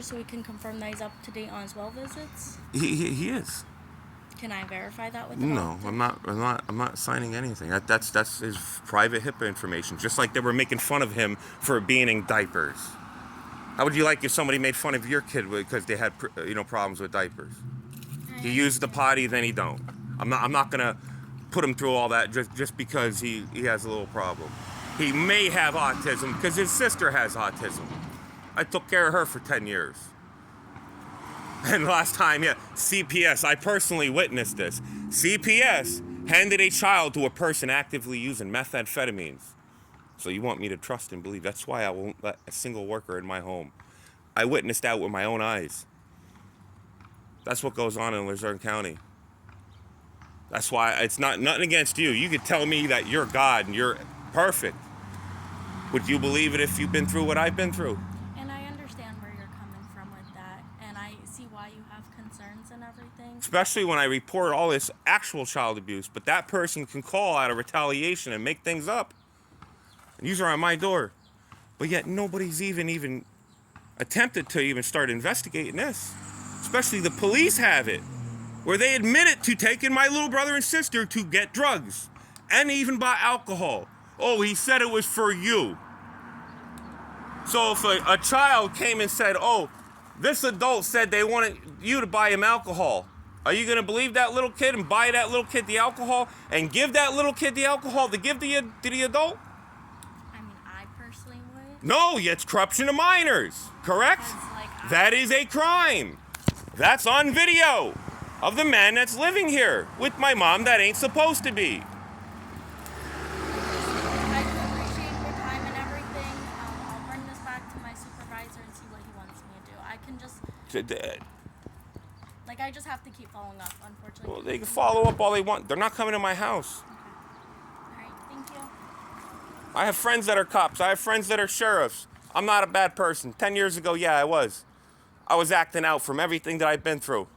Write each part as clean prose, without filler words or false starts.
supervisor so we can confirm that he's up to date on his well visits? He is. Can I verify that with the No, I'm not signing anything. That's his private HIPAA information. Just like they were making fun of him for being in diapers. How would you like if somebody made fun of your kid because they had problems with diapers? He used the potty, then he don't. I'm not gonna put him through all that just because he has a little problem. He may have autism because his sister has autism. I took care of her for 10 years. And last time, CPS, I personally witnessed this. CPS handed a child to a person actively using methamphetamines. So you want me to trust and believe. That's why I won't let a single worker in my home. I witnessed that with my own eyes. That's what goes on in Luzerne County. That's why it's nothing against you. You could tell me that you're God and you're perfect. Would you believe it if you've been through what I've been through? And I understand where you're coming from with that. And I see why you have concerns and everything. Especially when I report all this actual child abuse. But that person can call out of retaliation and make things up. And these are on my door. But yet nobody's even attempted to even start investigating this. Especially the police have it. Where they admitted to taking my little brother and sister to get drugs. And even buy alcohol. Oh, he said it was for you. So if a child came and said, oh, this adult said they wanted you to buy him alcohol, are you going to believe that little kid and buy that little kid the alcohol and give that little kid the alcohol to give to the adult? I mean, I personally would. No, it's corruption of minors, correct? That is a crime. That's on video of the man that's living here with my mom that ain't supposed to be. I do appreciate your time and everything. I'll bring this back to my supervisor and see what he wants me to do. I can just... I just have to keep following up, unfortunately. Well, they can follow up all they want. They're not coming to my house. Okay. All right, thank you. I have friends that are cops. I have friends that are sheriffs. I'm not a bad person. 10 years ago, I was. I was acting out from everything that I've been through.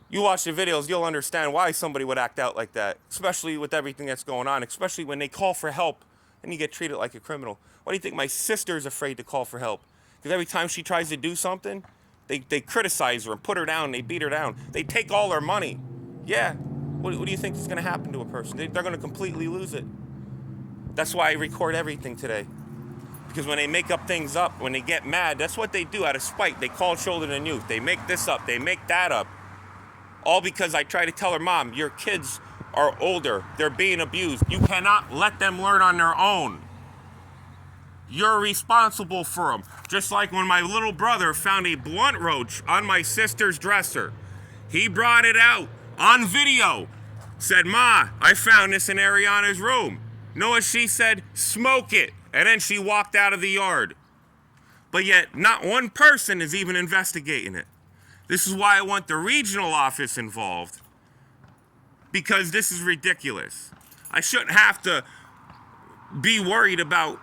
You watch the videos, you'll understand why somebody would act out like that, especially with everything that's going on, especially when they call for help and you get treated like a criminal. Why do you think my sister's afraid to call for help? Because every time she tries to do something, they criticize her and put her down, they beat her down. They take all her money. Yeah, what do you think is going to happen to a person? They're going to completely lose it. That's why I record everything today. Because when they make up things up, when they get mad, that's what they do out of spite. They call children and youth. They make this up, they make that up. All because I try to tell her, Mom, your kids are older. They're being abused. You cannot let them learn on their own. You're responsible for them. Just like when my little brother found a blunt roach on my sister's dresser. He brought it out on video. Said, Ma, I found this in Ariana's room. Know what she said? Smoke it. And then she walked out of the yard. But yet, not one person is even investigating it. This is why I want the regional office involved. Because this is ridiculous. I shouldn't have to be worried about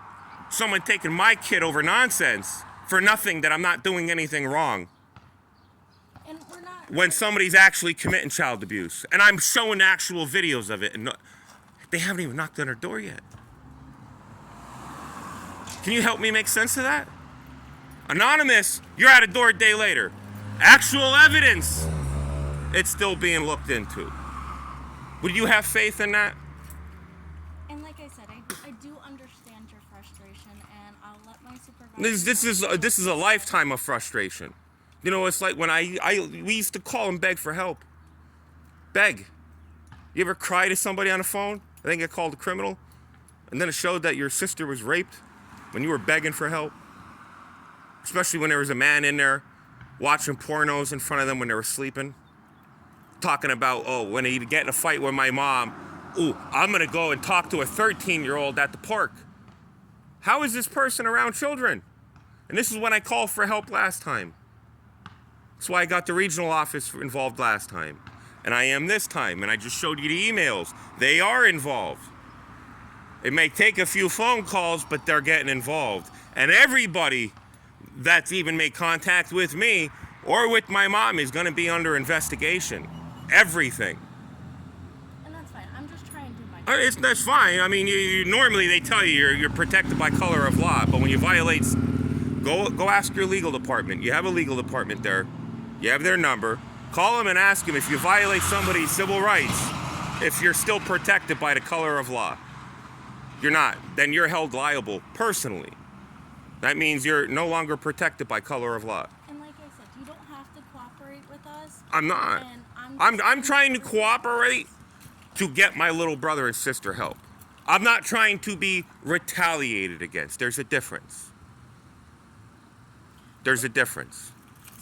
someone taking my kid over nonsense for nothing that I'm not doing anything wrong. And we're not... When somebody's actually committing child abuse. And I'm showing actual videos of it. And they haven't even knocked on her door yet. Can you help me make sense of that? Anonymous, you're at a door a day later. Actual evidence, it's still being looked into. Would you have faith in that? And like I said, I do understand your frustration, and I'll let my supervisor... This is a lifetime of frustration. You know, it's like when we used to call and beg for help. Beg. You ever cry to somebody on the phone and then get called a criminal? And then it showed that your sister was raped when you were begging for help? Especially when there was a man in there watching pornos in front of them when they were sleeping. Talking about, when he'd get in a fight with my mom, I'm going to go and talk to a 13-year-old at the park. How is this person around children? And this is when I called for help last time. That's why I got the regional office involved last time. And I am this time. And I just showed you the emails. They are involved. It may take a few phone calls, but they're getting involved. And everybody that's even made contact with me or with my mom is going to be under investigation. Everything. And that's fine. I'm just trying to do my job. That's fine. I mean, you normally they tell you you're protected by color of law, but when you violate Go ask your legal department. You have a legal department there. You have their number. Call them and ask them if you violate somebody's civil rights, if you're still protected by the color of law. You're not. Then you're held liable personally. That means you're no longer protected by color of law. And like I said, you don't have to cooperate with us. I'm not. And I'm trying to cooperate to get my little brother and sister help. I'm not trying to be retaliated against. There's a difference. There's a difference.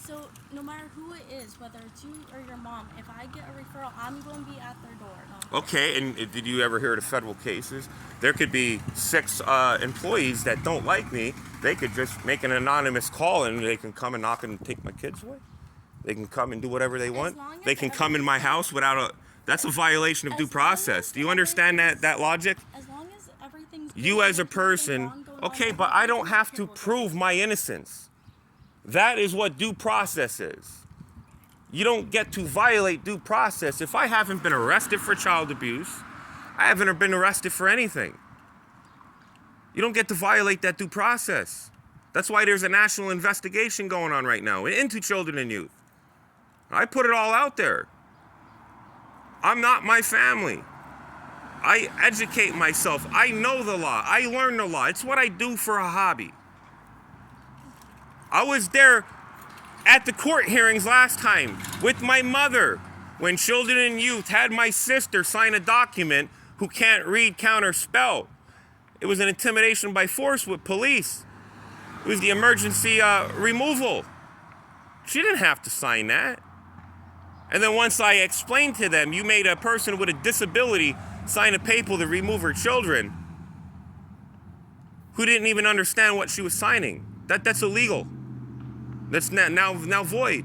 So no matter who it is, whether it's you or your mom, if I get a referral, I'm going to be at their door. No. Okay, and did you ever hear of federal cases? There could be 6 employees that don't like me. They could just make an anonymous call and they can come and knock and take my kids away. They can come and do whatever they want. They can come in my house without a... That's a violation of due process. Do you understand that logic? As long as everything's... You as a person... Okay, but I don't have to prove my innocence. That is what due process is. You don't get to violate due process. If I haven't been arrested for child abuse, I haven't been arrested for anything. You don't get to violate that due process. That's why there's a national investigation going on right now into children and youth. I put it all out there. I'm not my family. I educate myself. I know the law. I learn the law. It's what I do for a hobby. I was there at the court hearings last time with my mother when children and youth had my sister sign a document who can't read, count, or spell. It was an intimidation by force with police. It was the emergency removal. She didn't have to sign that. And then once I explained to them, you made a person with a disability sign a paper to remove her children, who didn't even understand what she was signing. That's illegal. That's now void.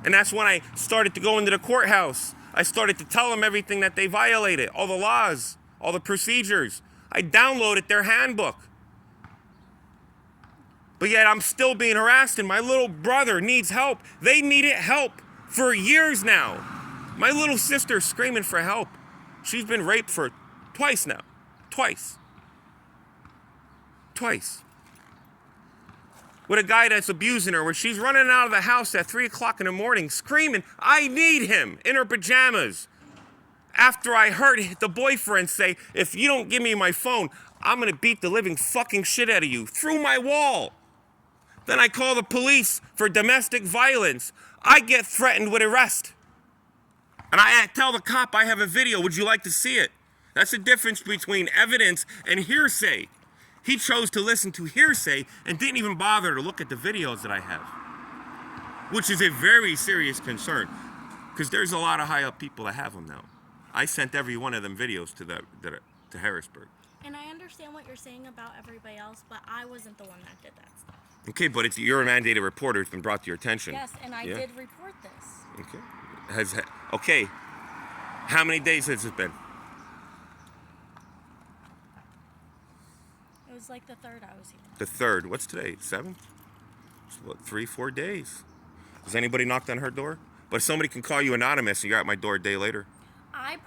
And that's when I started to go into the courthouse. I started to tell them everything that they violated, all the laws, all the procedures. I downloaded their handbook. But yet I'm still being harassed and my little brother needs help. They needed help for years now. My little sister's screaming for help. She's been raped for twice now. Twice. With a guy that's abusing her, where she's running out of the house at 3 o'clock in the morning screaming, I need him, in her pajamas. After I heard the boyfriend say, if you don't give me my phone, I'm gonna beat the living fucking shit out of you, through my wall. Then I call the police for domestic violence. I get threatened with arrest. And I tell the cop I have a video, would you like to see it? That's the difference between evidence and hearsay. He chose to listen to hearsay and didn't even bother to look at the videos that I have. Which is a very serious concern, because there's a lot of high up people that have them now. I sent every one of them videos to Harrisburg. And I understand what you're saying about everybody else, but I wasn't the one that did that stuff. Okay, but you're a mandated reporter. It's been brought to your attention. Yes, and I did report this. Okay. Okay. How many days has it been? It was like the 3rd I was here. The 3rd. What's today? 7th? It's what, 3-4 days. Has anybody knocked on her door? But somebody can call you anonymous and you're at my door a day later. I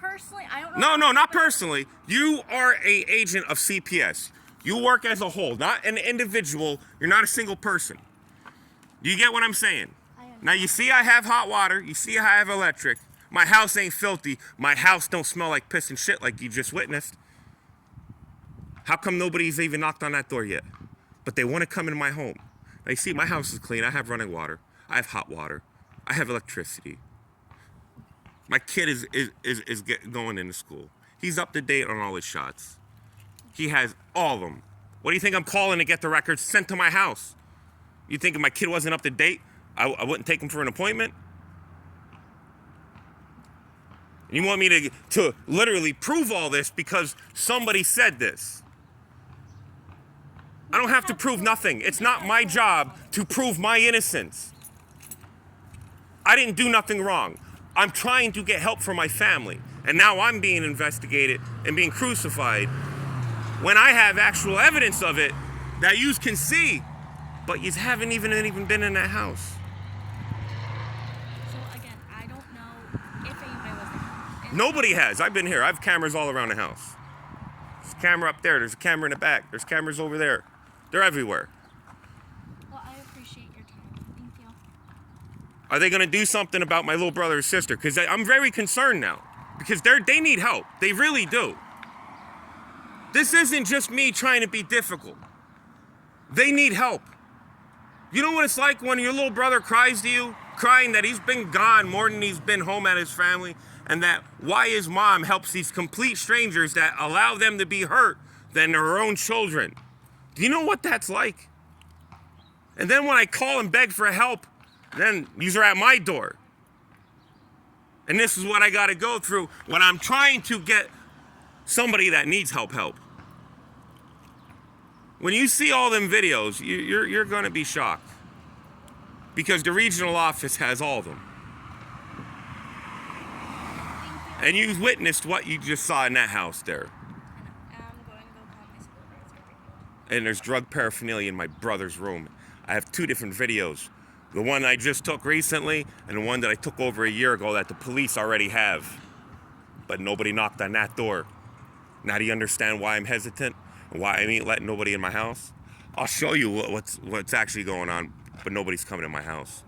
don't know. No, not personally. You are an agent of CPS. You work as a whole, not an individual. You're not a single person. Do you get what I'm saying? Now, you see I have hot water. You see I have electric. My house ain't filthy. My house don't smell like piss and shit like you just witnessed. How come nobody's even knocked on that door yet? But they want to come in my home. Now, you see, my house is clean. I have running water. I have hot water. I have electricity. My kid is going into school. He's up to date on all his shots. He has all of them. What do you think I'm calling to get the records sent to my house? You think if my kid wasn't up to date, I wouldn't take him for an appointment? And you want me to literally prove all this because somebody said this? I don't have to prove nothing. It's not my job to prove my innocence. I didn't do nothing wrong. I'm trying to get help for my family. And now I'm being investigated and being crucified when I have actual evidence of it that you can see, but you haven't even been in that house. So again, I don't know if anybody was there. Nobody has. I've been here. I have cameras all around the house. There's a camera up there. There's a camera in the back. There's cameras over there. They're everywhere. Are they going to do something about my little brother or sister? Because I'm very concerned now. Because they need help. They really do. This isn't just me trying to be difficult. They need help. You know what it's like when your little brother cries to you, crying that he's been gone more than he's been home at his family, and that why his mom helps these complete strangers that allow them to be hurt than her own children. Do you know what that's like? And then when I call and beg for help, then these are at my door. And this is what I got to go through when I'm trying to get somebody that needs help. When you see all them videos, you're going to be shocked. Because the regional office has all of them. And you witnessed what you just saw in that house there. I'm going to go call my supervisor. And there's drug paraphernalia in my brother's room. I have 2 different videos. The one I just took recently and the one that I took over a year ago that the police already have. But nobody knocked on that door. Now do you understand why I'm hesitant and why I ain't letting nobody in my house? I'll show you what's actually going on, but nobody's coming in my house.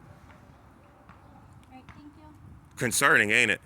All right, thank you. Concerning, ain't it?